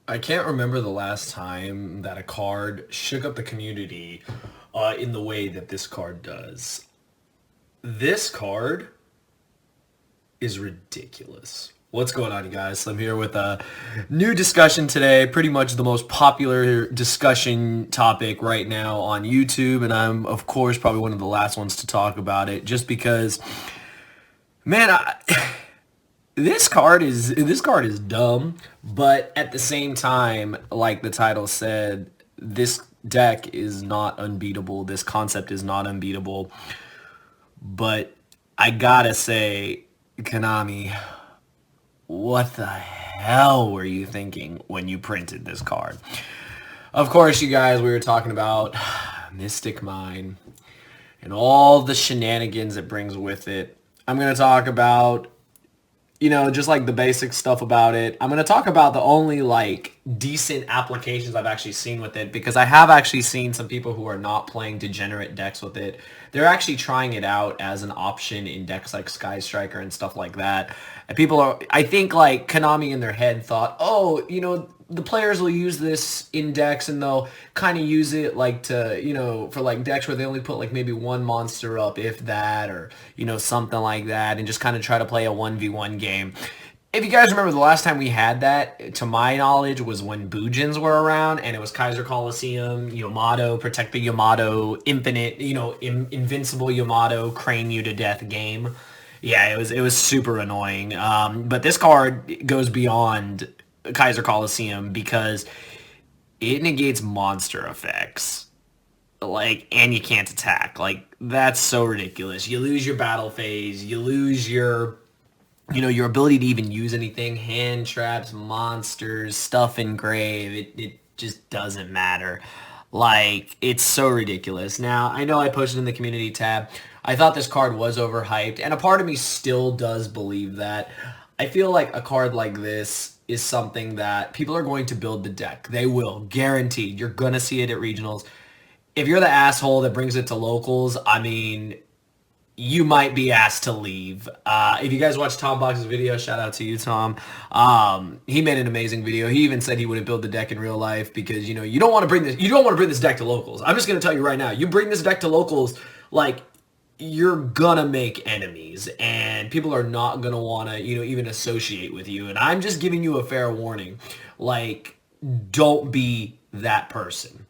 I can't remember the last time that a card shook up the community in the way that this card does. This card is ridiculous. What's going on, you guys? I'm here with a new discussion today. Pretty much the most popular discussion topic right now on YouTube, and I'm, of course, probably one of the last ones to talk about it just because, man, this card is dumb, but at the same time, like the title said, this deck is not unbeatable. This concept is not unbeatable. But I gotta say, Konami, what the hell were you thinking when you printed this card? Of course, you guys, we were talking about Mystic Mine and all the shenanigans it brings with it. I'm gonna talk about just like the basic stuff about it. I'm going to talk about the only like decent applications I've actually seen with it because I have actually seen some people who are not playing degenerate decks with it. They're actually trying it out as an option in decks like Sky Striker and stuff like that. And people are, I think like Konami in their head thought, oh, the players will use this in decks and they'll kind of use it like to, for like decks where they only put like maybe one monster up, if that, or, something like that, and just kind of try to play a 1v1 game. If you guys remember, the last time we had that, to my knowledge, was when Boojins were around, and it was Kaiser Coliseum, Yamato, Protect the Yamato, Infinite, Invincible Yamato, Crane You to Death game. Yeah, it was super annoying. But this card goes beyond Kaiser Coliseum because it negates monster effects. Like, and you can't attack. Like, that's so ridiculous. You lose your battle phase. You lose your ability to even use anything. Hand traps, monsters, stuff engrave. It just doesn't matter. Like, it's so ridiculous. Now, I know I posted in the community tab. I thought this card was overhyped, and a part of me still does believe that. I feel like a card like this is something that people are going to build the deck. They will, guaranteed. You're going to see it at regionals. If you're the asshole that brings it to locals, I mean, you might be asked to leave. If you guys watch Tom Box's video, shout out to you, Tom. He made an amazing video. He even said he wouldn't build the deck in real life because you don't want to bring this. You don't want to bring this deck to locals. I'm just gonna tell you right now. You bring this deck to locals, like you're gonna make enemies, and people are not gonna want to even associate with you. And I'm just giving you a fair warning. Like, don't be that person.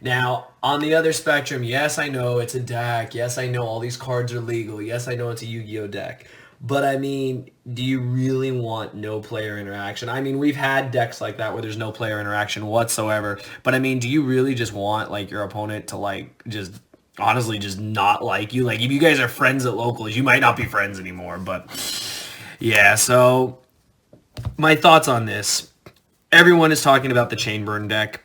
Now, on the other spectrum, yes, I know it's a deck. Yes, I know all these cards are legal. Yes, I know it's a Yu-Gi-Oh deck. But I mean, do you really want no player interaction? I mean, we've had decks like that where there's no player interaction whatsoever. But I mean, do you really just want like your opponent to like just honestly just not like you? Like if you guys are friends at locals, you might not be friends anymore. But yeah, so my thoughts on this. Everyone is talking about the Chainburn deck.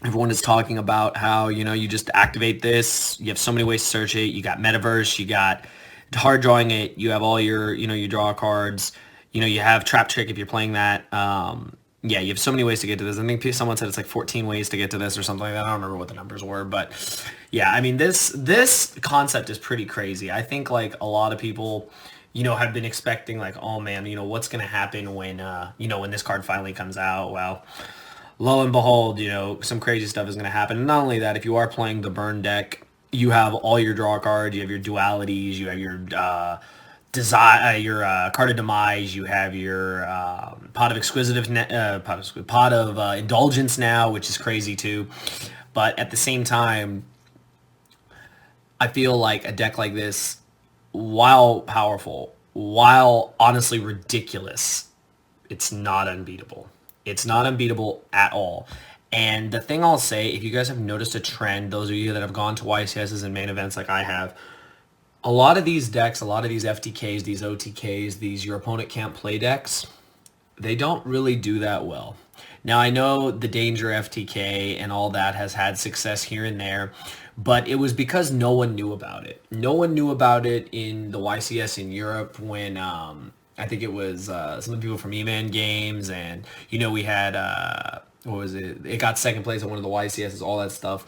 Everyone is talking about how, you just activate this. You have so many ways to search it. You got Metaverse. You got hard drawing it. You have all your draw cards. You have Trap Trick if you're playing that. Yeah, you have so many ways to get to this. I think someone said it's like 14 ways to get to this or something like that. I don't remember what the numbers were. But yeah, I mean, this concept is pretty crazy. I think like a lot of people have been expecting like, oh man, what's going to happen when this card finally comes out? Well, lo and behold, some crazy stuff is going to happen. And not only that, if you are playing the burn deck, you have all your draw cards, you have your dualities, you have your card of demise, you have your pot of pot of indulgence now, which is crazy too. But at the same time, I feel like a deck like this, while powerful, while honestly ridiculous, it's not unbeatable. It's not unbeatable at all. And the thing I'll say, if you guys have noticed a trend, those of you that have gone to YCSs and main events like I have, a lot of these decks, a lot of these FTKs, these OTKs, these your opponent can't play decks, they don't really do that well. Now, I know the Danger FTK and all that has had success here and there, but it was because no one knew about it. No one knew about it in the YCS in Europe when I think it was some of the people from E-Man Games, and we had what was it? It got second place at one of the YCSs, all that stuff.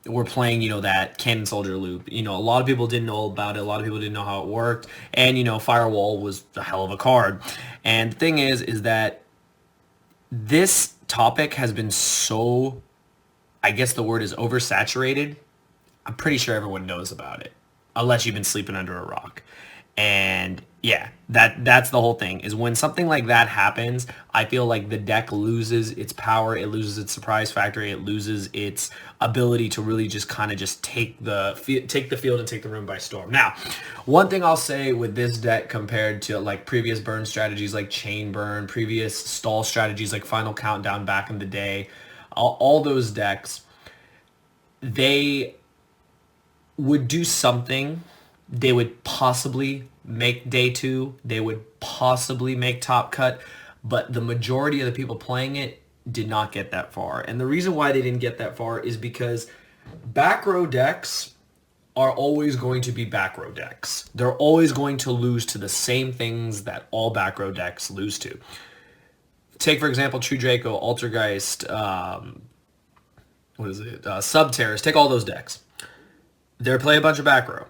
We're playing, that Cannon Soldier loop. A lot of people didn't know about it. A lot of people didn't know how it worked, and Firewall was a hell of a card. And the thing is that This topic has been so, I guess the word is oversaturated. I'm pretty sure everyone knows about it, unless you've been sleeping under a rock. And yeah, that's the whole thing. Is when something like that happens, I feel like the deck loses its power, it loses its surprise factor, it loses its ability to really just kind of just take the field and take the room by storm. Now, one thing I'll say with this deck compared to like previous burn strategies like chain burn, previous stall strategies like final countdown back in the day, all those decks, they would do something. They would possibly make day two. They would possibly make top cut. But the majority of the people playing it did not get that far. And the reason why they didn't get that far is because back row decks are always going to be back row decks. They're always going to lose to the same things that all back row decks lose to. Take, for example, True Draco, Altergeist, Subterrace. Take all those decks. They're playing a bunch of back row.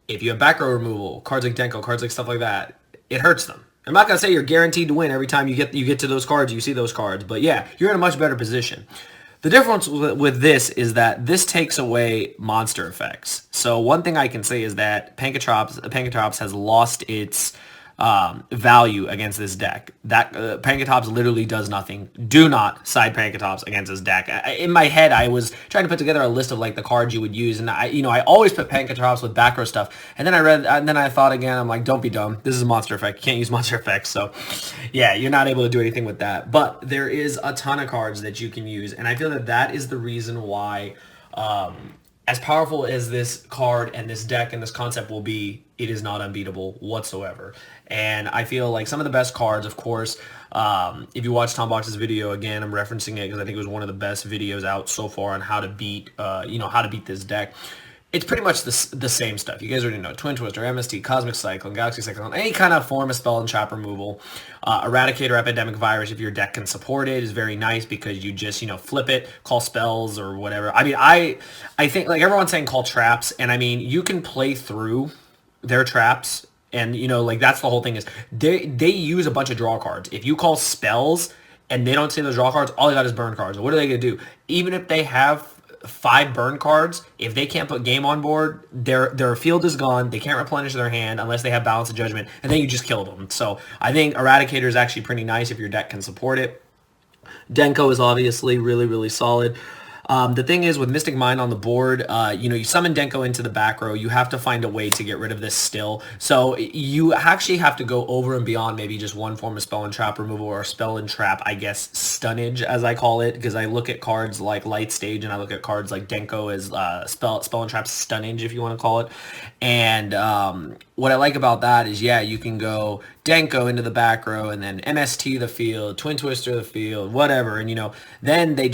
If you have back row removal, cards like Denko, cards like stuff like that, it hurts them. I'm not going to say you're guaranteed to win every time you get to those cards, you see those cards, but yeah, you're in a much better position. The difference with this is that this takes away monster effects. So one thing I can say is that Pankratops has lost its value against this deck. That Pankratops literally does nothing. Do not side Pankratops against this deck. In my head, I was trying to put together a list of like the cards you would use, and I always put Pankratops with back row stuff. And then I thought again, I'm like, don't be dumb. This is a monster effect. You can't use monster effects. So, yeah, you're not able to do anything with that. But there is a ton of cards that you can use, and I feel that that is the reason why. As powerful as this card and this deck and this concept will be, it is not unbeatable whatsoever. And I feel like some of the best cards, of course, if you watch Tom Box's video, again, I'm referencing it because I think it was one of the best videos out so far on how to beat, how to beat this deck. It's pretty much the same stuff. You guys already know. Twin Twister, MST, Cosmic Cyclone, Galaxy Cyclone, any kind of form of spell and trap removal. Eradicator, Epidemic Virus, if your deck can support it, is very nice because you just, flip it, call spells or whatever. I mean, I think, like, everyone's saying call traps, and I mean, you can play through their traps, and, like, that's the whole thing is they use a bunch of draw cards. If you call spells and they don't say those draw cards, all they got is burn cards. What are they going to do? Even if they have 5 burn cards, if they can't put game on board, their field is gone. They can't replenish their hand unless they have Balance of Judgment, and then you just kill them. So I think Eradicator is actually pretty nice if your deck can support it. Denko is obviously really, really solid. The thing is, with Mystic Mind on the board, you summon Denko into the back row. You have to find a way to get rid of this still. So you actually have to go over and beyond maybe just one form of spell and trap removal, or spell and trap, I guess, stunnage, as I call it, because I look at cards like Light Stage and I look at cards like Denko as spell and trap stunnage, if you want to call it. And what I like about that is, yeah, you can go Denko into the back row and then MST the field, Twin Twister the field, whatever. And, then they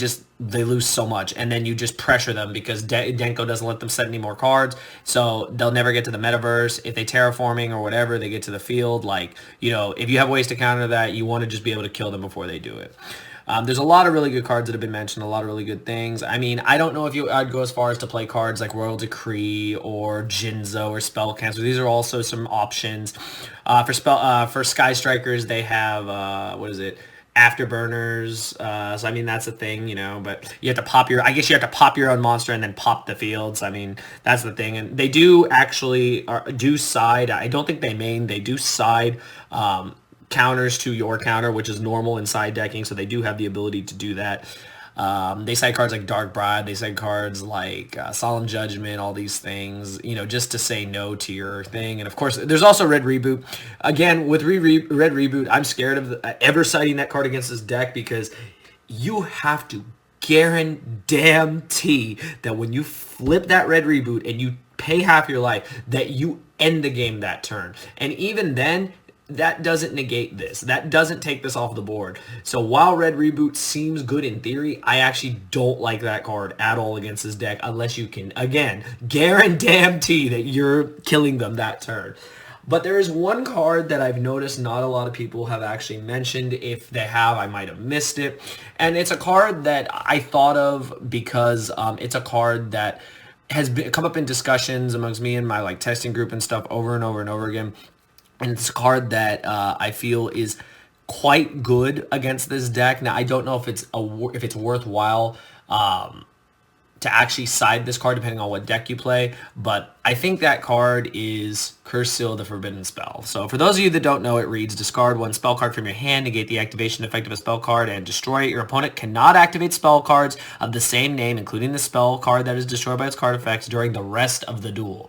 lose so much. And then you just pressure them because Denko doesn't let them set any more cards. So they'll never get to the metaverse. If they terraforming or whatever, they get to the field. Like, if you have ways to counter that, you want to just be able to kill them before they do it. There's a lot of really good cards that have been mentioned, a lot of really good things. I mean, I don't know if I'd go as far as to play cards like Royal Decree or Jinzo or Spell Cancel. These are also some options. For Sky Strikers, they have, Afterburners. So I mean, that's a thing, but you have to pop your own monster and then pop the fields. I mean, that's the thing. And they do actually do side. I don't think they do side counters to your counter, which is normal in side decking, so they do have the ability to do that. They side cards like Dark Bride, they side cards like Solemn Judgment, all these things, just to say no to your thing. And of course, there's also Red Reboot. Again, with Red Reboot, I'm scared of ever citing that card against this deck because you have to guarantee that when you flip that Red Reboot and you pay half your life, that you end the game that turn. And even then, that doesn't negate this. That doesn't take this off the board. So while Red Reboot seems good in theory, I actually don't like that card at all against this deck unless you can, again, guarantee that you're killing them that turn. But there is one card that I've noticed not a lot of people have actually mentioned. If they have, I might have missed it. And it's a card that I thought of because it's a card that has come up in discussions amongst me and my testing group and stuff over and over and over again. And it's a card that I feel is quite good against this deck. Now, I don't know if it's worthwhile to actually side this card depending on what deck you play, but I think that card is Curse Seal, the Forbidden Spell. So for those of you that don't know, it reads, discard one spell card from your hand, negate the activation effect of a spell card, and destroy it. Your opponent cannot activate spell cards of the same name, including the spell card that is destroyed by its card effects, during the rest of the duel.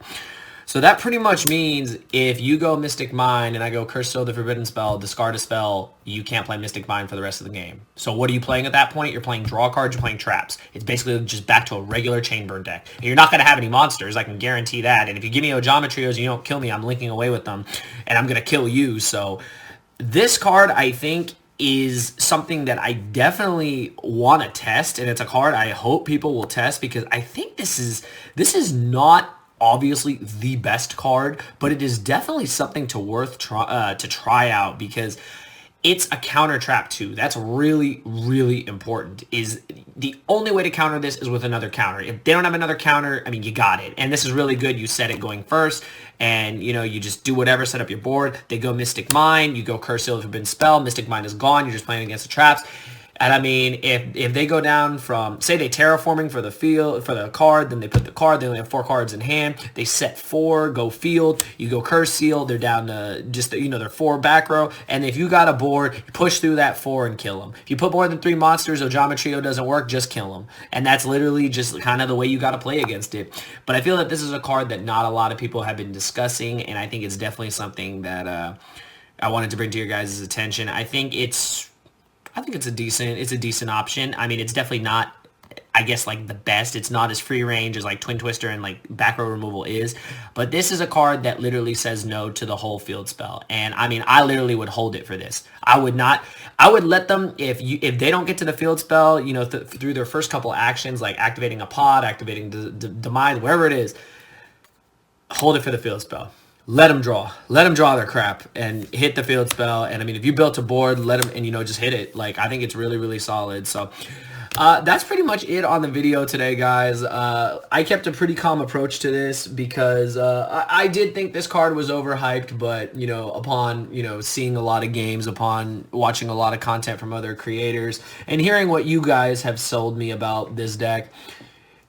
So that pretty much means if you go Mystic Mind and I go Curse Seal the Forbidden Spell, discard a spell, you can't play Mystic Mind for the rest of the game. So what are you playing at that point? You're playing draw cards, you're playing traps. It's basically just back to a regular Chainburn deck. And you're not going to have any monsters, I can guarantee that. And if you give me Ojama and you don't kill me, I'm linking away with them, and I'm going to kill you. So this card, I think, is something that I definitely want to test, and it's a card I hope people will test, because I think this is not obviously the best card, but it is definitely something to try out, because it's a counter trap too. That's really, really important. Is the only way to counter this is with another counter. If they don't have another counter, I mean, you got it. And this is really good. You set it going first, and you just do whatever, set up your board. They go Mystic Mind, you go Curse Seal if you've been spell. Mystic Mind is gone. You're just playing against the traps. And I mean, if they go down from, say they terraforming for the field, for the card, then they put the card, they only have 4 cards in hand, they set 4, go field, you go Curse Seal, they're down to just, they're 4 back row, and if you got a board, you push through that 4 and kill them. If you put more than 3 monsters, Ojama Trio doesn't work, just kill them. And that's literally just kind of the way you got to play against it. But I feel that this is a card that not a lot of people have been discussing, and I think it's definitely something that I wanted to bring to your guys' attention. I think it's a decent option. I mean, it's definitely not, I guess, like the best. It's not as free range as like Twin Twister and like back row removal is, but this is a card that literally says no to the whole field spell. And I mean, I literally would hold it for this. I would let them, if they don't get to the field spell, through their first couple actions, like activating a pod, activating demise, wherever it is, hold it for the field spell. Let them draw their crap and hit the field spell. And I mean, if you built a board, let them, and just hit it. Like, I think it's really, really solid. So that's pretty much it on the video today, guys. I kept a pretty calm approach to this because I did think this card was overhyped, but upon seeing a lot of games, upon watching a lot of content from other creators, and hearing what you guys have sold me about this deck,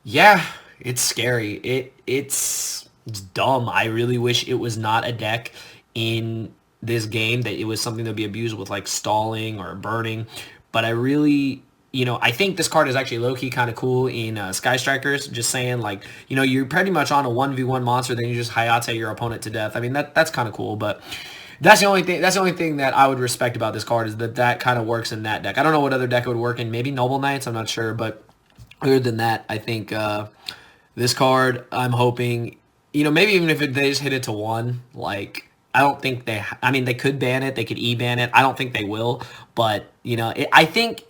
yeah, it's scary. It's dumb. I really wish it was not a deck in this game, that it was something that would be abused with like stalling or burning. But I really, I think this card is actually low-key kind of cool in Sky Strikers. Just saying, like, you're pretty much on a 1v1 monster, then you just Hayate your opponent to death. I mean, that's kind of cool, but that's the only thing that I would respect about this card, is that kind of works in that deck. I don't know what other deck it would work in. Maybe Noble Knights, I'm not sure, but other than that, I think this card, I'm hoping, maybe even if they just hit it to 1, like, I don't think they could ban it, they could e-ban it. I don't think they will, but, I think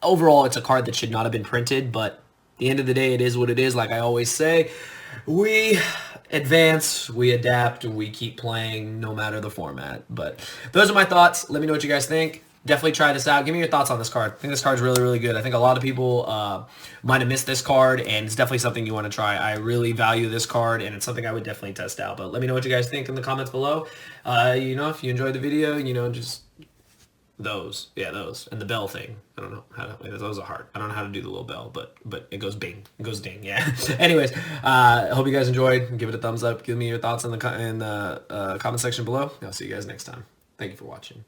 overall it's a card that should not have been printed, but at the end of the day, it is what it is. Like I always say, we advance, we adapt, we keep playing no matter the format. But those are my thoughts. Let me know what you guys think. Definitely try this out. Give me your thoughts on this card. I think this card's really, really good. I think a lot of people might have missed this card, and it's definitely something you want to try. I really value this card, and it's something I would definitely test out. But let me know what you guys think in the comments below. If you enjoyed the video, just those. Yeah, those. And the bell thing. I don't know how to, those are hard. I don't know how to do the little bell, but it goes bing. It goes ding, yeah. Anyways, I hope you guys enjoyed. Give it a thumbs up. Give me your thoughts in the comment section below. I'll see you guys next time. Thank you for watching.